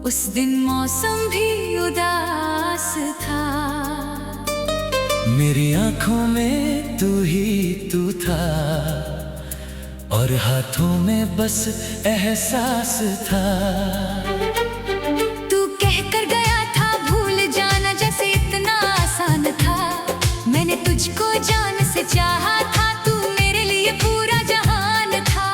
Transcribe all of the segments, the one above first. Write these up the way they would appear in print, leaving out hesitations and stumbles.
उस दिन मौसम भी उदास था। मेरी आंखों में तू ही तू था और हाथों में बस एहसास था। तू कह कर गया था भूल जाना जैसे इतना आसान था। मैंने तुझको जान से चाहा था, तू मेरे लिए पूरा जहान था।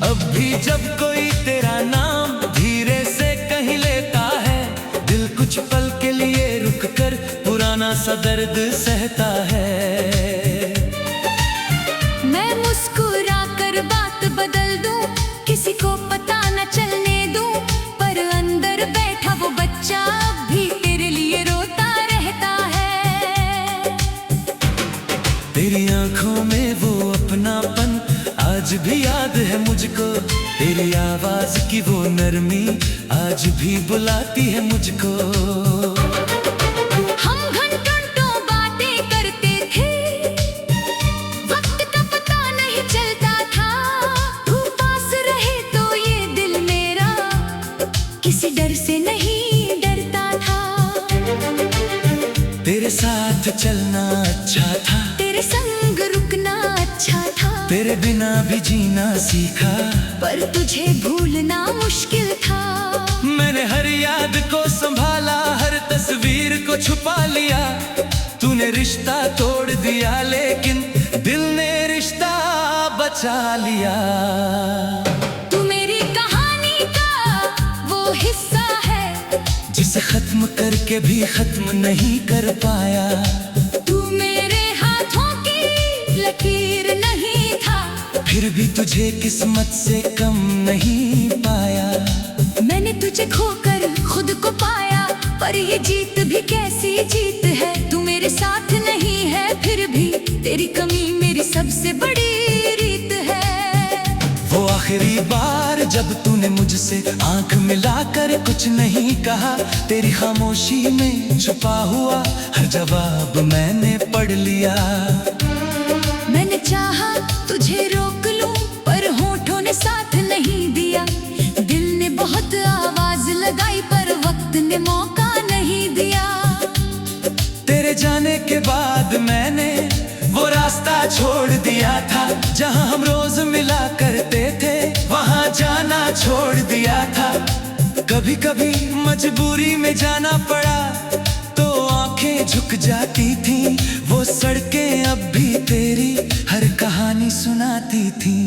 अब भी जब कोई तेरा नाम धीरे से कहीं लेता है, दिल कुछ पल के लिए रुक कर पुराना सा दर्द सहता है। मैं मुस्कुरा कर बात बदल दूं, किसी को पता न चलने दूं, पर अंदर बैठा वो बच्चा अब भी तेरे लिए रोता रहता है। तेरी आंखों में वो अपनापन आज भी याद है मुझको, तेरी आवाज की वो नरमी आज भी बुलाती है मुझको। हम घंटों बातें करते थे, वक्त का पता नहीं चलता था। तू पास रहे तो ये दिल मेरा किसी डर से नहीं डरता था। तेरे साथ चलना अच्छा था, तेरे संग रुकना अच्छा था। तेरे बिना भी जीना सीखा, पर तुझे भूलना मुश्किल था। मैंने हर याद को संभाला, हर तस्वीर को छुपा लिया। तूने रिश्ता तोड़ दिया लेकिन दिल ने रिश्ता बचा लिया। तू मेरी कहानी का वो हिस्सा है जिसे खत्म करके भी खत्म नहीं कर पाया। तू मेरे हाथों की लकीर नहीं था, फिर भी तुझे किस्मत से कम नहीं पाया। मैंने तुझे खोकर खुद को पाया, पर ये जीत भी कैसी जीत है। तू मेरे साथ नहीं है फिर भी तेरी कमी मेरी सबसे बड़ी रीत है। वो आखिरी बार जब तूने मुझसे आंख मिलाकर कुछ नहीं कहा, तेरी खामोशी में छुपा हुआ हर जवाब मैंने पढ़ लिया। मैंने चाहा तुझे रोक लूं, पर होठों ने साथ नहीं दिया। दिल ने बहुत आवाज लगाई, पर वक्त ने मौका नहीं दिया। तेरे जाने के बाद मैंने वो रास्ता छोड़ दिया था, जहां हम रोज मिला करते थे वहां जाना छोड़ दिया था। कभी कभी मजबूरी में जाना पड़ा तो आंखें झुक जाती थी। वो सड़कें अब भी तेरी हर कहानी सुनाती थी।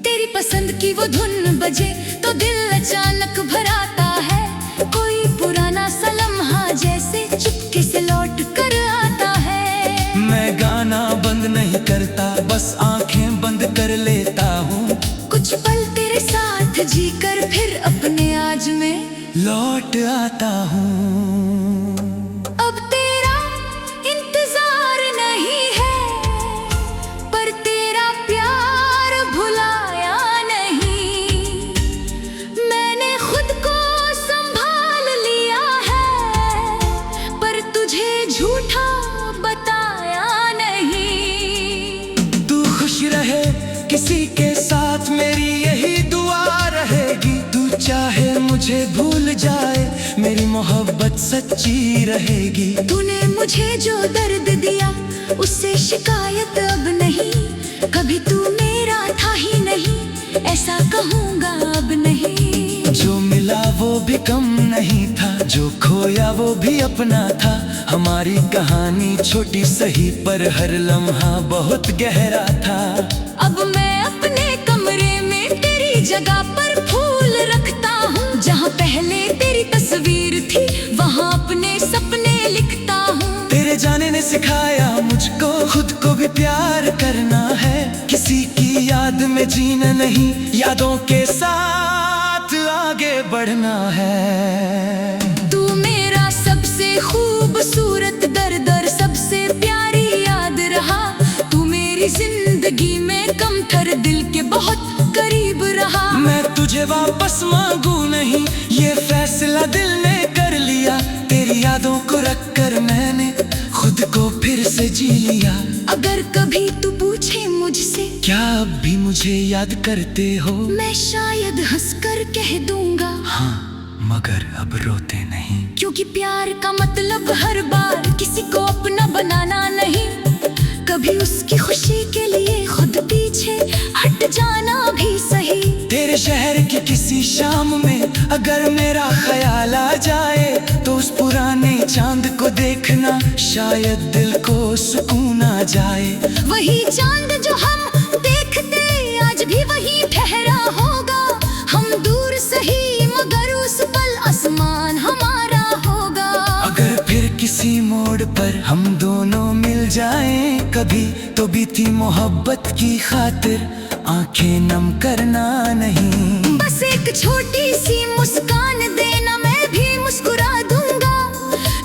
तेरी पसंद की वो धुन बजे तो दिल अचानक भर आता है। कोई पुराना सा लम्हा जैसे चुपके से लौट कर आता है। मैं गाना बंद नहीं करता, बस आंखें बंद कर लेता हूँ। कुछ पल तेरे साथ जीकर फिर अपने आज में लौट आता हूँ। अब तेरा इंतजार नहीं है, पर तेरा प्यार भुलाया नहीं। मैंने खुद को संभाल लिया है, पर तुझे झूठा बताया नहीं। तू खुश रहे किसी के साथ मेरी यही दुआ रहेगी। तू चाहे मुझे भूल जाए मेरी मोहब्बत सच्ची रहेगी। तूने मुझे जो दर्द दिया उससे शिकायत अब नहीं। कभी तू मेरा था ही नहीं, ऐसा कहूँगा अब नहीं। जो मिला वो भी कम नहीं था, जो खोया वो भी अपना था। हमारी कहानी छोटी सही पर हर लम्हा बहुत गहरा था। अब मैं अपने कमरे में तेरी जगह पर फूल रखता हूँ। जहाँ पहले तेरी तस्वीर थी वहाँ अपने सपने लिखता हूँ। तेरे जाने ने सिखाया मुझको खुद को भी प्यार करना है। किसी की याद में जीना नहीं, यादों के साथ आगे बढ़ना है। तू मेरा सबसे खूबसूरत दर्द और सबसे प्यारी याद रहा। तू मेरी जिंदगी में कम थर दिल के बहुत करीब रहा। मैं तुझे वापस मांगू नहीं, ये फैसला दिल ने कर लिया। तेरी यादों को रख कर मैंने खुद को फिर से जी लिया। अगर कभी तू पूछ पूछे मुझसे, क्या अब भी मुझे याद करते हो? मैं शायद हंसकर कह दूंगा हाँ, मगर अब रोते नहीं। क्योंकि प्यार का मतलब हर बार किसी को अपना बनाना नहीं, कभी उसकी खुशी के लिए खुद पीछे हट जाना भी सही। तेरे शहर की किसी शाम में अगर मेरा ख्याल आ जाए, तो उस पुराने चांद को देखना, शायद दिल को सुकून आ जाए। वही चांद जो हम देखते आज भी वही ठहरा होगा, हम दूर सही मगर उस पल आसमान हमारा होगा। अगर फिर किसी मोड़ पर हम दोनों मिल जाएं कभी, तो बीती मोहब्बत की खातिर आंखें नम करना नहीं। बस एक छोटी सी मुस्कान देना, मैं भी मुस्कुरा दूंगा।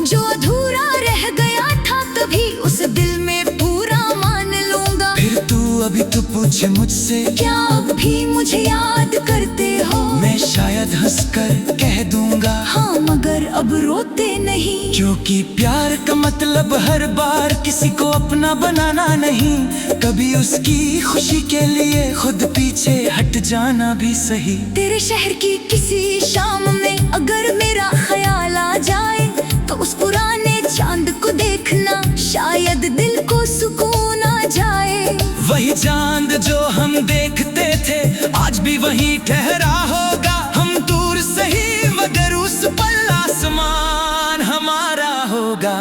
जो अधूरा रह गया था कभी उस दिल में पूरा मान लूंगा। फिर अभी तू पूछे मुझसे, क्या अब भी मुझे याद करते हो? मैं शायद हंसकर कह दूंगा हाँ, मगर अब रोते नहीं। क्योंकि प्यार का मतलब हर बार किसी को अपना बनाना नहीं, कभी उसकी खुशी के लिए खुद पीछे हट जाना भी सही। तेरे शहर की किसी शाम में अगर मेरा ख्याल आ जाए, तो उस पुराने चांद को देखना, शायद दिल को सुकून आ जाए। वही चांद जो हम देखते थे आज भी वही ठहरा होगा, हम दूर सही मगर उस पल आसमान हमारा होगा।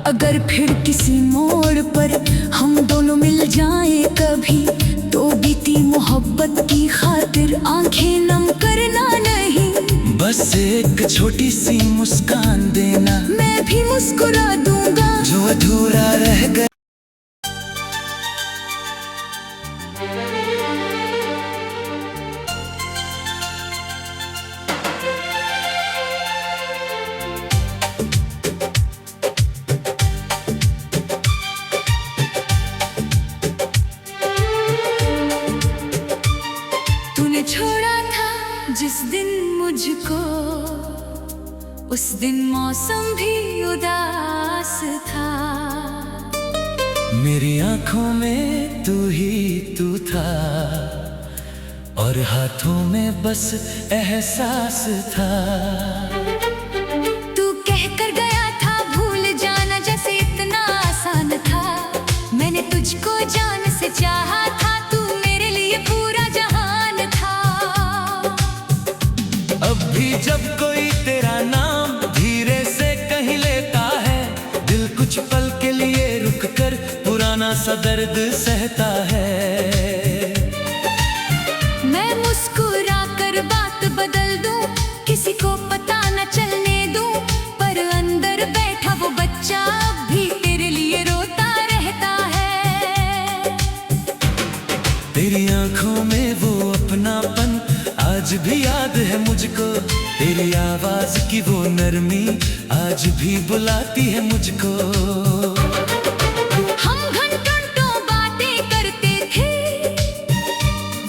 अगर फिर किसी मोड़ पर हम दोनों मिल जाएं कभी, तो बीती मोहब्बत की खातिर आंखें नम करना नहीं। बस एक छोटी सी मुस्कान देना, मैं भी मुस्कुरा दूंगा। जो अधूरा रह गया। तूने छोड़ा था जिस दिन मुझको, उस दिन मौसम भी उदास था। मेरी आंखों में तू ही तू था, और हाथों में बस एहसास था। तू कह कर गया था भूल जाना जैसे इतना आसान था। मैंने तुझको जान से चाहा था, तू मेरे लिए पूरा जहान था। अब भी जब कोई तेरा नाम धीरे से कहीं लेता है, दिल कुछ पल के लिए रुक कर पुराना सा दर्द सहता है। मैं मुस्कुरा कर बात बदल दूं, किसी को पता न चलने दूं, पर अंदर बैठा वो बच्चा अब भी तेरे लिए रोता रहता है। तेरी आंखों में वो अपनापन आज भी याद है मुझको, तेरी आवाज की वो नरमी आज भी बुलाती है मुझको। हम घंटों बातें करते थे,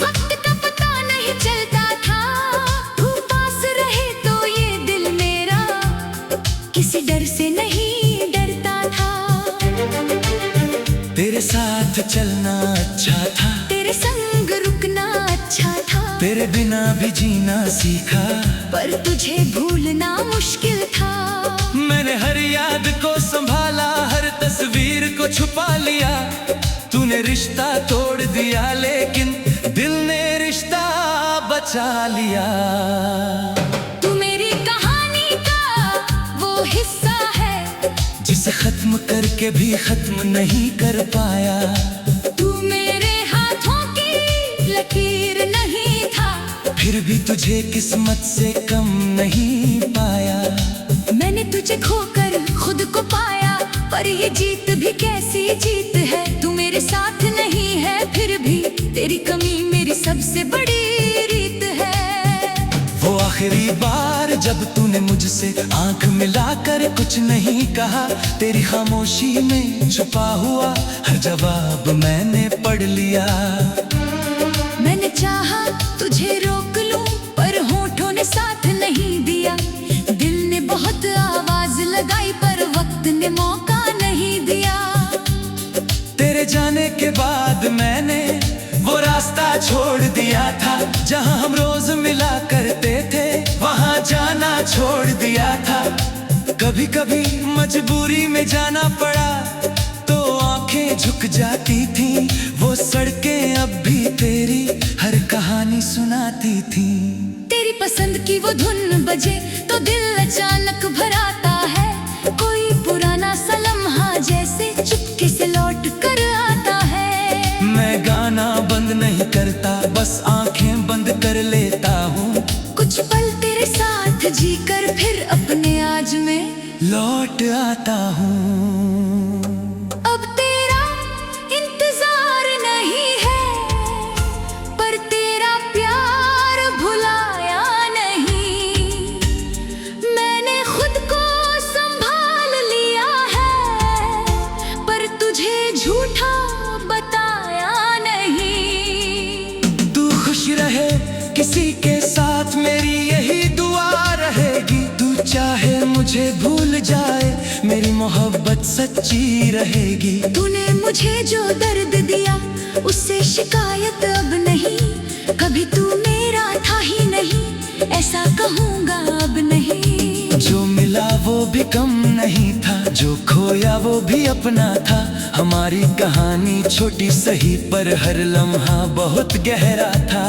वक्त का पता नहीं चलता था। तू पास रहे तो ये दिल मेरा किसी डर से नहीं डरता था। तेरे साथ चलना अच्छा था, तेरे संग रुकना अच्छा था। तेरे बिना भी जीना सीखा, पर तुझे भूलना मुश्किल था। मैंने हर याद को संभाला, हर तस्वीर को छुपा लिया। तूने रिश्ता तोड़ दिया लेकिन दिल ने रिश्ता बचा लिया। तू मेरी कहानी का वो हिस्सा है, जिसे खत्म करके भी खत्म नहीं कर पाया। तू मेरे हाथों की लकीर नहीं था, फिर भी तुझे किस्मत से कम नहीं पाया। मैंने तुझे खोकर खुद को पाया, पर ये जीत भी कैसी जीत है। तू मेरे साथ नहीं है फिर भी तेरी कमी मेरी सबसे बड़ी रीत है। वो आखिरी बार जब तूने मुझसे आंख मिलाकर कुछ नहीं कहा, तेरी खामोशी में छुपा हुआ हर जवाब मैंने पढ़ लिया। मैंने चाहा तुझे रोक लूं, पर होठों ने साथ नहीं दिया। दिल ने बहुत आवाज लगाई, पर वक्त ने मौका नहीं दिया। तेरे जाने छोड़ दिया था। जहाँ हम रोज मिला करते थे वहाँ जाना छोड़ दिया था। कभी कभी मजबूरी में जाना पड़ा तो आंखें झुक जाती थी। वो सड़कें अब भी तेरी हर कहानी सुनाती थी। तेरी पसंद की वो धुन बजे तो दिल अचानक भर आता है। कोई पुराना सा लम्हा जैसे चुपके से लौट कर आता है। मैं गाना बंद नहीं करता, बस आंखें बंद कर लेता हूँ। कुछ पल तेरे साथ जीकर फिर अपने आज में लौट आता हूँ। अब तेरा इंतजार नहीं है, पर तेरा प्यार भुलाया नहीं। मैंने खुद को संभाल लिया है, पर तुझे झूठा बताया नहीं। तू खुश रहे किसी के साथ, मेरी यही दुआ रहेगी। तू चाहे मुझे भूल जाए, मेरी मोहब्बत सच्ची रहेगी। तूने मुझे जो दर्द दिया उससे शिकायत अब नहीं। कभी तू मेरा था ही नहीं, ऐसा कहूँगा अब नहीं। जो मिला वो भी कम नहीं था, जो खोया वो भी अपना था। हमारी कहानी छोटी सही पर हर लम्हा बहुत गहरा था।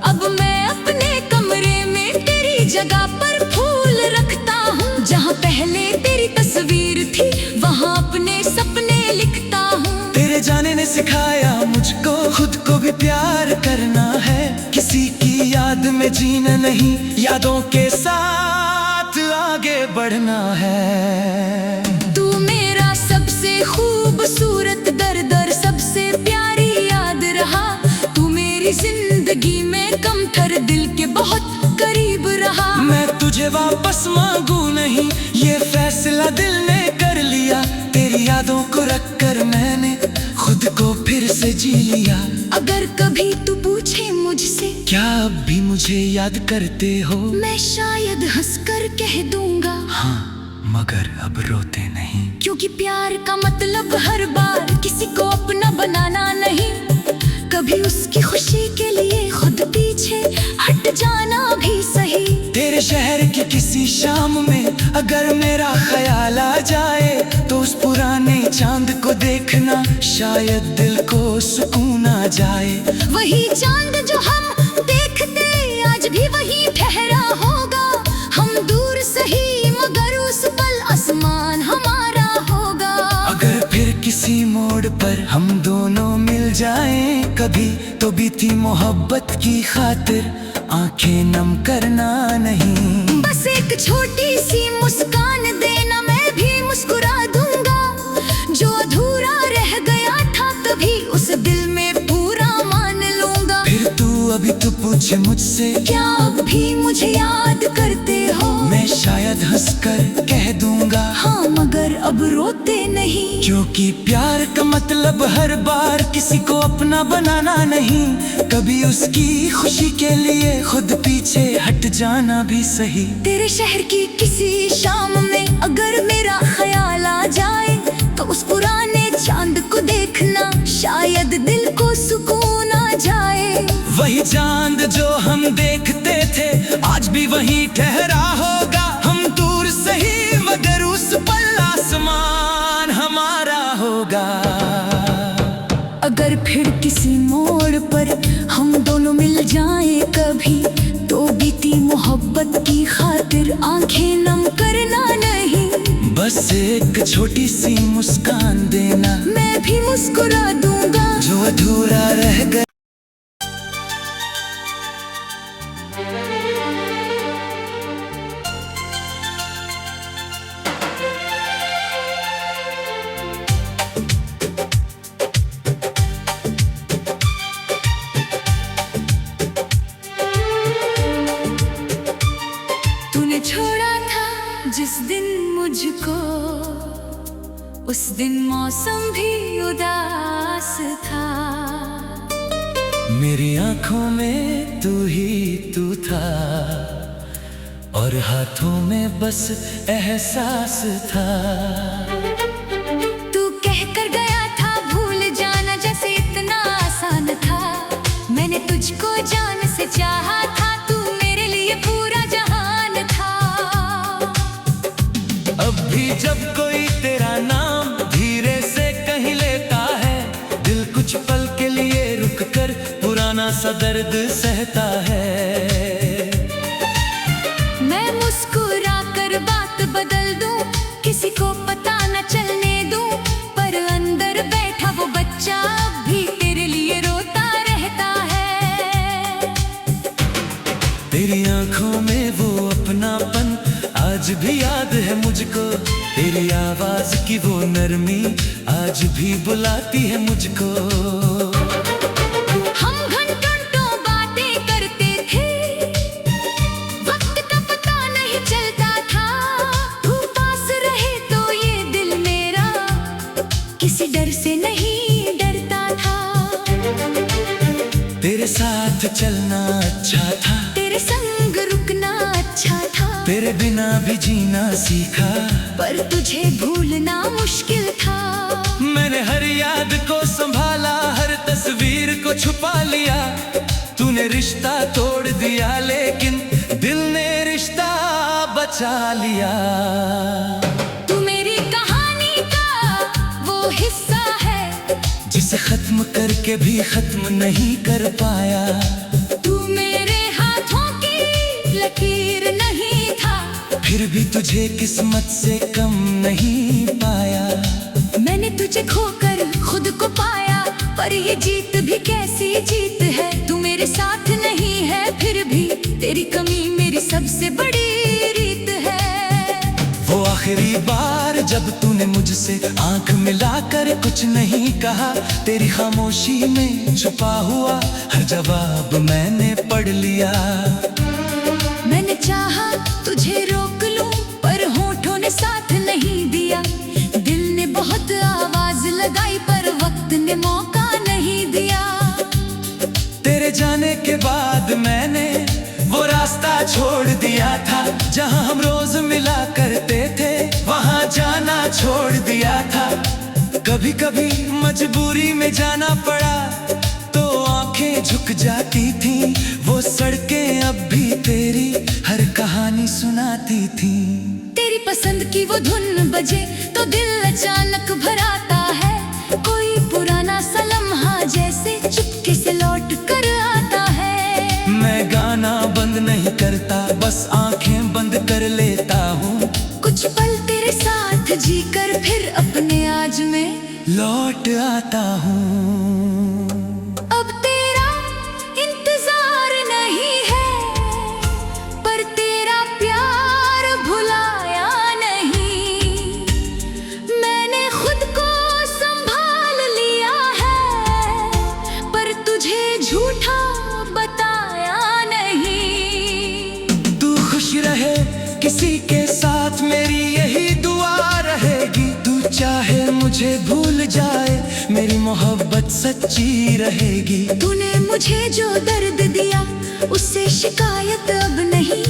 अब मैं अपने कमरे में तेरी जगह पर फूल रखता हूँ। जहाँ पहले तेरी तस्वीर थी वहाँ अपने सपने लिखता हूँ। तेरे जाने ने सिखाया मुझको खुद को भी प्यार करना है। किसी की याद में जीना नहीं, यादों के साथ आगे बढ़ना है। तू मेरा सबसे खूबसूरत दर्द और सबसे प्यारी याद रहा। तू मेरी जिंदगी में कम कर दिल के बहुत करीब रहा। मैं तुझे वापस मांगू नहीं, ये फैसला दिल ने कर लिया। तेरी यादों को रखकर मैंने खुद को फिर से जी लिया। अगर कभी तू पूछे मुझसे क्या अब भी मुझे याद करते हो, मैं शायद हंसकर कह दूंगा हाँ, मगर अब रोते नहीं। क्योंकि प्यार का मतलब हर बार किसी को अपना बनाना नहीं। कभी उसकी खुशी के लिए खुद पीछे हट जाना भी सही। तेरे शहर की किसी शाम में अगर मेरा ख्याल आ जाए तो उस पुराने चांद को देखना, शायद दिल को सुकून आ जाए। वही चांद जो हम देखते आज भी वही ठहरा होगा। हम दूर सही मगर उस पल आसमान हमारा होगा। अगर फिर किसी मोड़ पर हम दोनों मिल जाएं कभी, तो बीती मोहब्बत की खातिर आंखें नम करना नहीं। बस एक छोटी सी मुस्कान देना, मैं भी मुस्कुरा दूंगा। जो अधूरा रह गया था कभी उस दिल में पूरा मान लूंगा। फिर अभी तू पूछे मुझसे क्या अब भी मुझे याद करते हो, मैं शायद हंसकर कह दूंगा हाँ, मगर अब रोते नहीं। क्योंकि प्यार का मतलब हर बार किसी को अपना बनाना नहीं। कभी उसकी खुशी के लिए खुद पीछे हट जाना भी सही। तेरे शहर की किसी शाम में अगर मेरा ख्याल आ जाए तो उस पुराने चांद को देखना, शायद दिल को सुकून आ जाए। वही चांद जो हम देखते थे आज भी वहीं ठहरा होगा। हम दूर सही मगर उस पल आसमान हमारा होगा। अगर फिर किसी मोड़ पर हम दोनों मिल जाएं कभी, तो बीती मोहब्बत की खातिर आंखें नम करना नहीं। बस एक छोटी सी मुस्कान देना, मैं भी मुस्कुरा दूंगा। जो अधूरा रह गया। तूने छोड़ा था जिस दिन मुझको, उस दिन मौसम भी उदास था। मेरी आंखों में तू ही तू था और हाथों में बस एहसास था। तू कह कर गया था भूल जाना जैसे इतना आसान था। मैंने तुझे दर्द सहता है। मैं मुस्कुरा कर बात बदल दूं, किसी को पता न चलने दूं, पर अंदर बैठा वो बच्चा अब भी तेरे लिए रोता रहता है। तेरी आंखों में वो अपनापन आज भी याद है मुझको, तेरी आवाज की वो नरमी आज भी बुलाती है मुझको। हम घंटों तो बातें करते थे, वक्त का पता नहीं चलता था। तू पास रहे तो ये दिल मेरा किसी डर से नहीं डरता था। तेरे साथ चलना अच्छा था, तेरे संग रुकना अच्छा था, तेरे बिना भी जीना सीखा, पर तुझे भूलना मुश्किल था। मैंने हर याद को संभाला, हर तस्वीर को छुपा लिया। तूने रिश्ता तोड़ दिया लेकिन दिल ने रिश्ता बचा लिया। तू मेरी कहानी का वो हिस्सा है जिसे खत्म करके भी खत्म नहीं कर पाया। तू मेरे हाथों की लकीर नहीं था, फिर भी तुझे किस्मत से कम नहीं पाया। मैंने तुझे खोकर खुद को पाया, पर ये जीत भी कैसी जीत है। तू मेरे साथ नहीं है फिर भी तेरी कमी मेरी सबसे बड़ी रीत है। वो आखिरी बार जब तूने मुझसे आंख मिलाकर कुछ नहीं कहा, तेरी खामोशी में छुपा हुआ हर जवाब मैंने पढ़ लिया। मैंने चाहा तुझे रोक लूं, पर होठों ने साथ नहीं दिया। दिल ने बहुत आवाज लगाई, पर वक्त ने मौका नहीं दिया। तेरे जाने के बाद मैंने वो रास्ता छोड़ दिया था, जहां हम रोज मिला करते थे, वहां जाना छोड़ दिया था। कभी कभी मजबूरी में जाना पड़ा तो आंखें झुक जाती थी। वो सड़कें अब भी तेरी हर कहानी सुनाती थी। तेरी पसंद की वो धुन बजे तो दिल अचानक भर आता है। कोई पुराना सा लम्हा जैसे चुपके से लौट कर आता है। मैं गाना बंद नहीं करता, बस आंखें बंद कर लेता हूँ। कुछ पल तेरे साथ जीकर फिर अपने आज में लौट आता हूँ। अब तेरा इंतजार नहीं है, पर तेरा प्यार भुलाया नहीं। मैंने खुद को संभाल लिया है, पर तुझे झूठा बताया नहीं। तू खुश रहे किसी के साथ मेरी यही दुआ रहेगी। तू चाहे मुझे भूल जाए मेरी मोहब्बत सच्ची रहेगी। तूने मुझे जो दर्द दिया उससे शिकायत अब नहीं।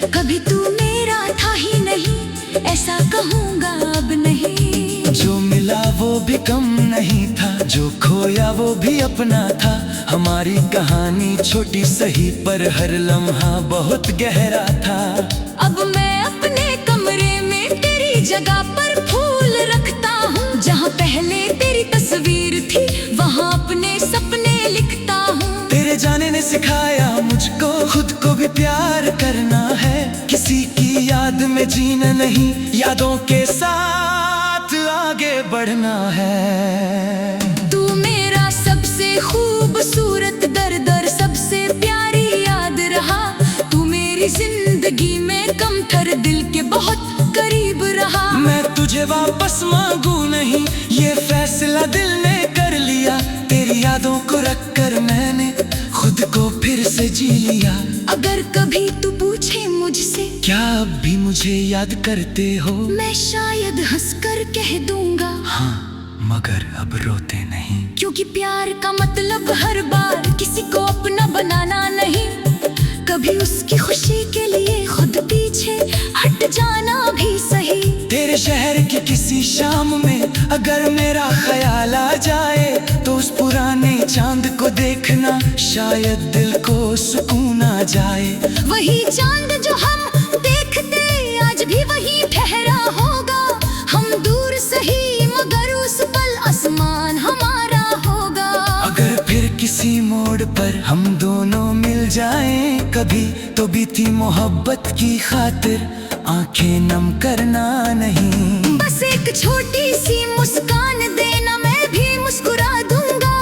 कभी तू मेरा था ही नहीं, ऐसा कहूँगा अब नहीं। जो मिला वो भी कम नहीं था, जो खोया वो भी अपना था। हमारी कहानी छोटी सही पर हर लम्हा बहुत गहरा था। अब मैं अपने कमरे में तेरी जगह पर फूल रखता हूँ। जहाँ पहले तेरी तस्वीर थी वहाँ अपने सपने लिखता हूँ। तेरे जाने ने सिखाया मुझको खुद को भी प्यार करना है। किसी की याद में जीना नहीं, यादों के साथ आगे बढ़ना है। तू मेरा सबसे खूबसूरत दर्द और सबसे प्यारी याद रहा। तू मेरी जिंदगी में कमतर दिल के बहुत करीब रहा। मैं तुझे वापस मांगू नहीं, ये फैसला दिल ने कर लिया। तेरी यादों को रखकर मैंने खुद को फिर से जी लिया। अगर कभी तू पूछे मुझसे क्या अब भी मुझे याद करते हो, मैं शायद हंसकर कह दूंगा हाँ, मगर अब रोते नहीं। क्योंकि प्यार का मतलब हर बार किसी को अपना बनाना नहीं। कभी उसकी खुशी के लिए खुद पीछे हट जाना भी सही। तेरे शहर की किसी शाम में अगर मेरा ख्याल आ जाए तो उस पुराने चांद को देखना, शायद दिल को सुकून आ जाए। वही चांद जो हम देखते आज भी वही ठहरा होगा। हम दूर सही मगर उस पल आसमान हमारा होगा। अगर फिर किसी मोड़ पर हम दोनों जाएं कभी तो बीती मोहब्बत की खातिर आंखें नम करना नहीं। बस एक छोटी सी मुस्कान देना, मैं भी मुस्कुरा दूंगा।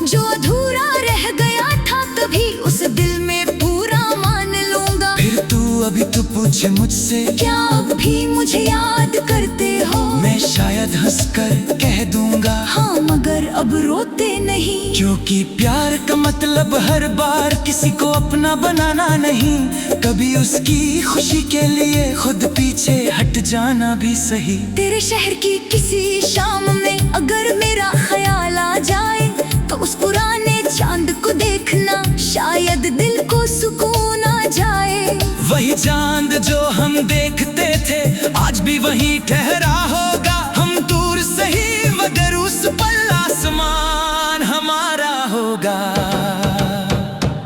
जो अधूरा रह गया था कभी उस दिल में पूरा मान लूंगा। फिर तू अभी तो पूछे मुझसे, क्या अब भी मुझे याद करते हो? मैं शायद हंसकर कह दूंगा हाँ, मगर अब रोते नहीं। क्योंकि प्यार का मतलब हर बार किसी को अपना बनाना नहीं, कभी उसकी खुशी के लिए खुद पीछे हट जाना भी सही। तेरे शहर की किसी शाम में अगर मेरा ख्याल आ जाए तो उस पुराने चांद को देखना, शायद दिल को सुकून आ जाए। वही चांद जो हम देखते थे आज भी वहीं ठहरा होगा। हम दूर सही मगर उस पल आसमान हमारा होगा।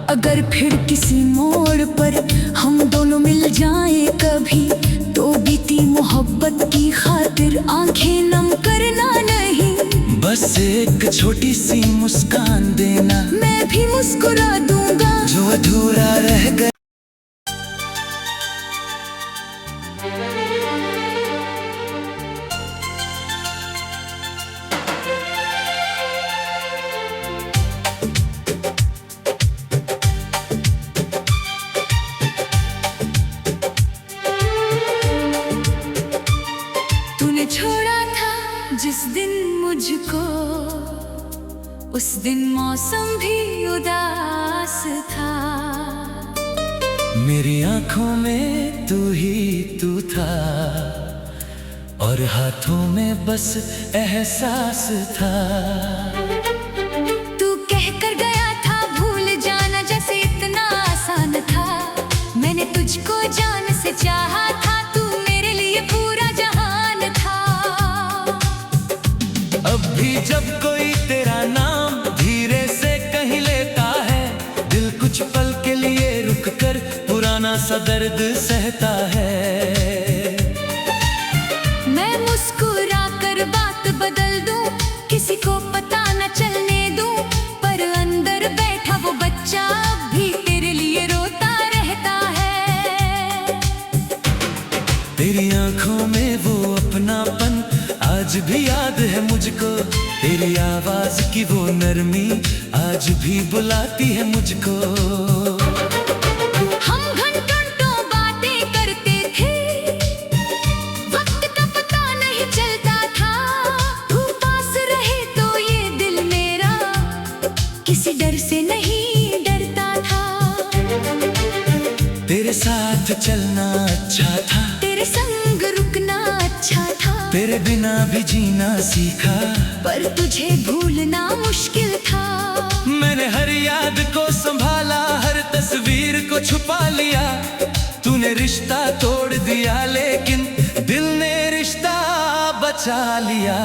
अगर फिर किसी मोड़ पर हम दोनों मिल जाएं कभी तो बीती मोहब्बत की खातिर आंखें नम करना नहीं। बस एक छोटी सी मुस्कान देना, मैं भी मुस्कुरा दूंगा। जो अधूरा रह गया। तूने छोड़ा था जिस दिन मुझको, उस दिन मौसम भी उदास था। मेरी आंखों में तू ही तू था और हाथों में बस एहसास था। तू कह कर गया था भूल जाना जैसे इतना आसान था। मैंने तुझको जान से चाहा था, तू मेरे लिए पूरा जहान था। अब भी जब कोई तेरा नाम धीरे से कहीं लेता है, दिल कुछ पल के लिए रुक कर पुराना सा दर्द सहता है। मैं मुस्कुरा कर बात बदल दूं, किसी को पता न चलने दूं, पर अंदर बैठा वो बच्चा अब भी तेरे लिए रोता रहता है। तेरी आंखों में वो अपनापन आज भी याद है मुझको। तेरी आवाज की वो नरमी आज भी बुलाती है मुझको। हम घंटों बातें करते थे, वक्त का पता नहीं चलता था। तू पास रहे तो ये दिल मेरा किसी डर से नहीं डरता था। तेरे साथ चलना अच्छा था, तेरे संग रुकना अच्छा था। तेरे बिना भी जीना सीखा, पर तुझे भूलना मुश्किल था। मैंने हर याद को संभाला, हर तस्वीर को छुपा लिया। तूने रिश्ता तोड़ दिया लेकिन दिल ने रिश्ता बचा लिया।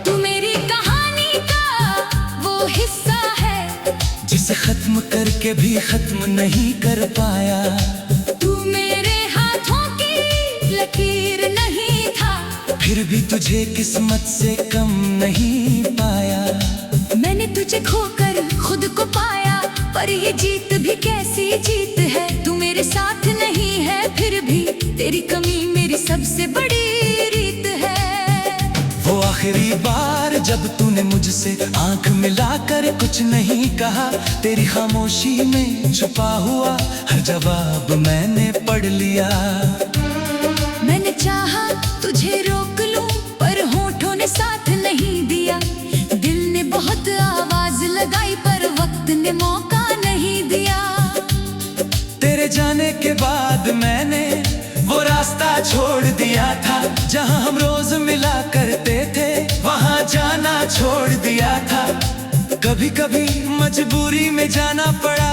तू मेरी कहानी का वो हिस्सा है जिसे खत्म करके भी खत्म नहीं कर पाया। तू मेरे हाथों की लकीर नहीं था, फिर भी तुझे किस्मत से कम नहीं पाया। मैंने तुझे खोकर खुद को पाया, पर ये जीत भी कैसी जीत है। तू मेरे साथ नहीं है फिर भी तेरी कमी मेरी सबसे बड़ी रीत है। वो आखिरी बार जब तूने मुझसे आंख मिलाकर कुछ नहीं कहा, तेरी खामोशी में छुपा हुआ हर जवाब मैंने पढ़ लिया। मैंने चाहा तुझे रोक लूं पर होठों ने साथ नहीं दिया। दिल ने बहुत आवाज लगाई पर वक्त ने मौका नहीं दिया। तेरे जाने के बाद मैंने वो रास्ता छोड़ दिया था, जहां हम रोज मिला करते थे वहां जाना छोड़ दिया था। कभी कभी मजबूरी में जाना पड़ा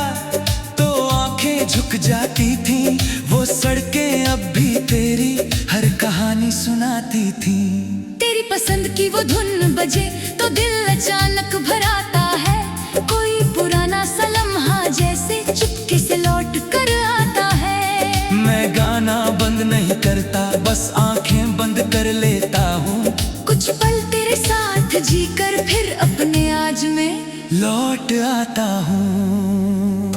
तो आंखें झुक जाती थी। वो सड़कें अब भी तेरी हर कहानी सुनाती थी। तेरी पसंद की वो धुन बजे तो दिल अचानक भर आता है। कोई पुराना सा लम्हा जैसे चुपके से लौट कर आता है। मैं गाना बंद नहीं करता, बस आंखें बंद कर लेता हूँ। कुछ पल तेरे साथ जीकर फिर अपने आज में लौट आता हूँ।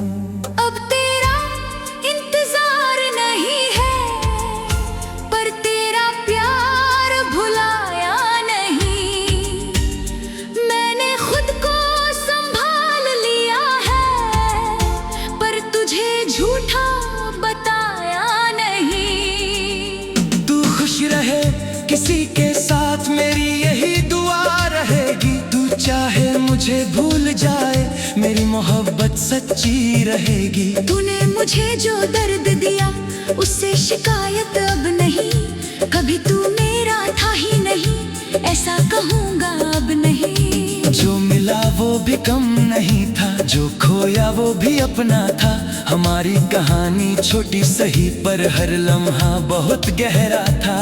साथ मेरी यही दुआ रहेगी, तू चाहे मुझे भूल जाए, मेरी मोहब्बत सच्ची रहेगी। तूने मुझे जो दर्द दिया उससे शिकायत अब नहीं, कभी तू मेरा था ही नहीं, ऐसा कहूँगा अब नहीं। जो मिला वो भी कम नहीं था, जो खोया वो भी अपना था। हमारी कहानी छोटी सही पर हर लम्हा बहुत गहरा था।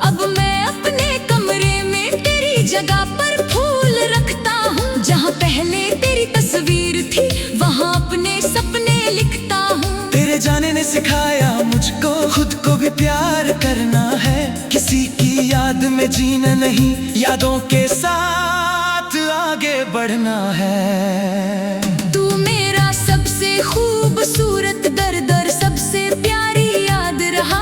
अब मैं अपने कमरे में तेरी जगह पर फूल रखता हूँ, जहाँ पहले तेरी तस्वीर थी वहाँ अपने सपने लिखता हूँ। तेरे जाने ने सिखाया मुझको खुद को भी प्यार करना है, किसी की याद में जीना नहीं, यादों के साथ आगे बढ़ना है। तू मेरा सबसे खूबसूरत दर सबसे प्यारी याद रहा,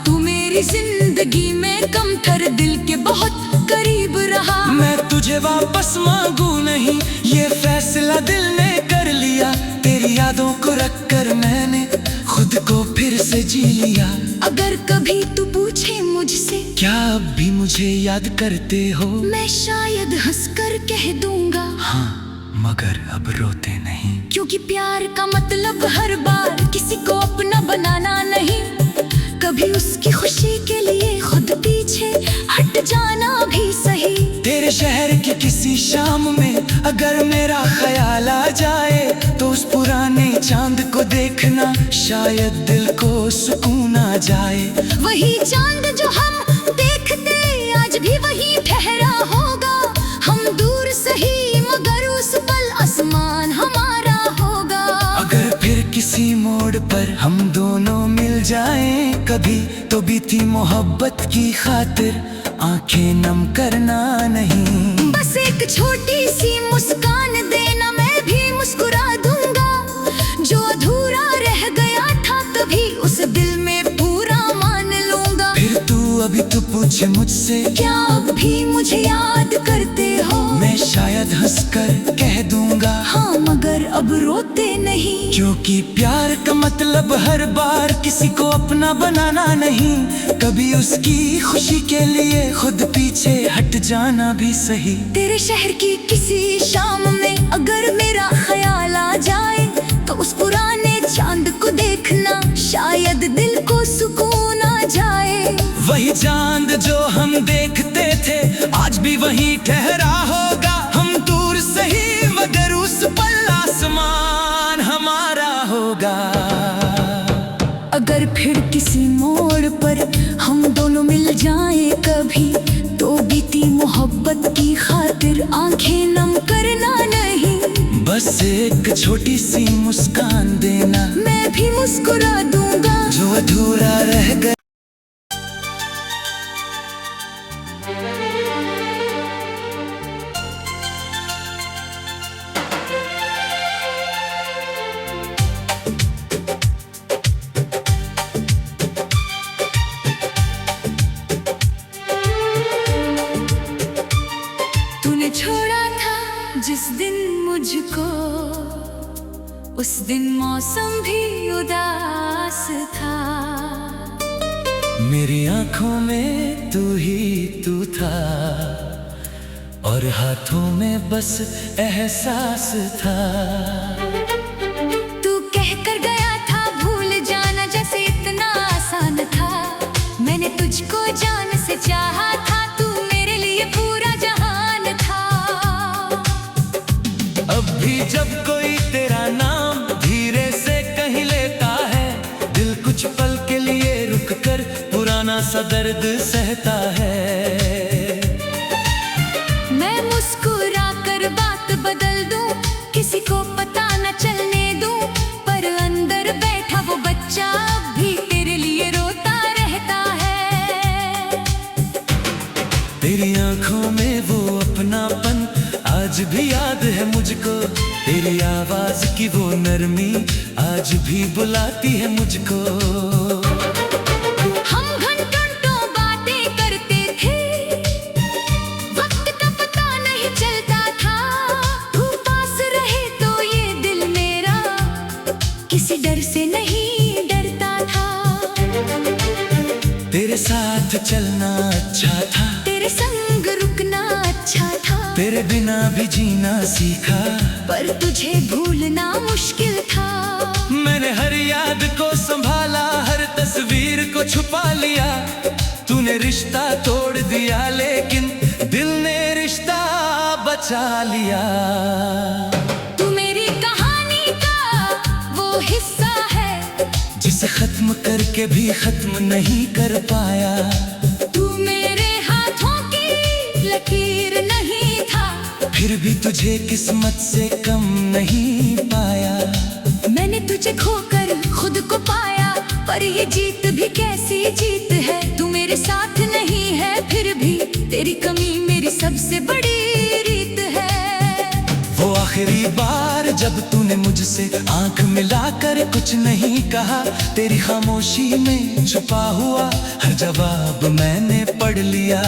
तू मेरी जिंदगी में कमतर दिल के बहुत करीब रहा। मैं तुझे वापस मांगू नहीं, ये फैसला दिल ने कर लिया, तेरी यादों को रखकर मैंने खुद को फिर से जी लिया। अगर कभी तू पूछे मुझसे क्या अब भी मुझे याद करते हो, मैं शायद हंसकर कह दूंगा हाँ, मगर अब रोते नहीं। क्योंकि प्यार का मतलब हर बार किसी को अपना बनाना नहीं, कभी उसकी खुशी के लिए खुद पीछे हट जाना भी सही। तेरे शहर की किसी शाम में अगर मेरा ख्याल आ जाए, तो उस पुराने चांद को देखना, शायद दिल को सुकून आ जाए। वही चांद जो हम देखते आज भी वही ठहरा होगा, हम दूर सही मगर उस पल आसमान हमारा होगा। अगर फिर किसी मोड़ पर हम दोनों मिल जाएं कभी, तो बीती मोहब्बत की खातिर आंखें नम करना नहीं। बस एक छोटी सी मुस्कान देना, मैं भी मुस्कुरा दूंगा, जो अधूरा रह गया था कभी उस दिल में पूरा मान लूंगा। फिर अभी तू पूछे मुझसे क्या अब भी मुझे याद करते हो, मैं शायद हंसकर कह दूंगा हाँ, मगर अब रोते नहीं। क्योंकि प्यार का मतलब हर बार किसी को अपना बनाना नहीं, कभी उसकी खुशी के लिए खुद पीछे हट जाना भी सही। तेरे शहर की किसी शाम में अगर मेरा ख्याल आ जाए, तो उस पुराने चांद को देखना, शायद दिल को सुकून आ जाए। वही चांद जो हम देखते थे आज भी वहीं ठहरा होगा, हम दूर सही मगर उस पल आसमान हमारा होगा। अगर फिर किसी मोड़ पर हम दोनों मिल जाएं कभी, तो बीती मोहब्बत की खातिर आंखें नम करना नहीं। बस एक छोटी सी मुस्कान देना, मैं भी मुस्कुरा दूंगा, जो अधूरा रह गया। तूने छोड़ा था जिस दिन मुझको, उस दिन मौसम भी उदास था। मेरी आंखों में तू ही तू था, और हाथों में बस एहसास था। तू कह कर गया था भूल जाना जैसे इतना आसान था, मैंने तुझको जान से चाहा था, तू मेरे लिए पूरा जहान था। अब भी जब कोई तेरा नाम धीरे से कहीं लेता है, दिल कुछ पल के लिए रुक कर पुराना सा दर्द सहता है। मैं मुस्कुरा कर बात बदल दूं, किसी को पता न चलने दूं, पर अंदर बैठा वो बच्चा अब भी तेरे लिए रोता रहता है। तेरी आंखों में वो अपनापन आज भी याद है मुझको, तेरी आवाज की वो नरमी आज भी बुलाती है मुझको। हम घंटों बातें करते थे, वक्त का पता नहीं चलता था, तू पास रहे तो ये दिल मेरा किसी डर से नहीं डरता था। तेरे साथ चलना अच्छा था, तेरे तेरे संग रुकना अच्छा था, तेरे बिना भी जीना सीखा, पर तुझे भूलना मुश्किल था। मैंने हर याद को संभाला, हर तस्वीर को छुपा लिया। तूने रिश्ता तोड़ दिया, लेकिन दिल ने रिश्ता बचा लिया। तू मेरी कहानी का वो हिस्सा है, जिसे खत्म करके भी खत्म नहीं कर पाया। तू मेरे हाथों की लकीर नहीं था, फिर भी तुझे किस्मत से कम नहीं पाया। मैंने तुझे खोकर खुद को पाया, पर ये जीत भी कैसी जीत है। तू मेरे साथ नहीं है, फिर भी तेरी कमी मेरी सबसे बड़ी रीत है। वो आखिरी बार जब तूने मुझसे आंख मिलाकर कुछ नहीं कहा, तेरी खामोशी में छुपा हुआ हर जवाब मैंने पढ़ लिया।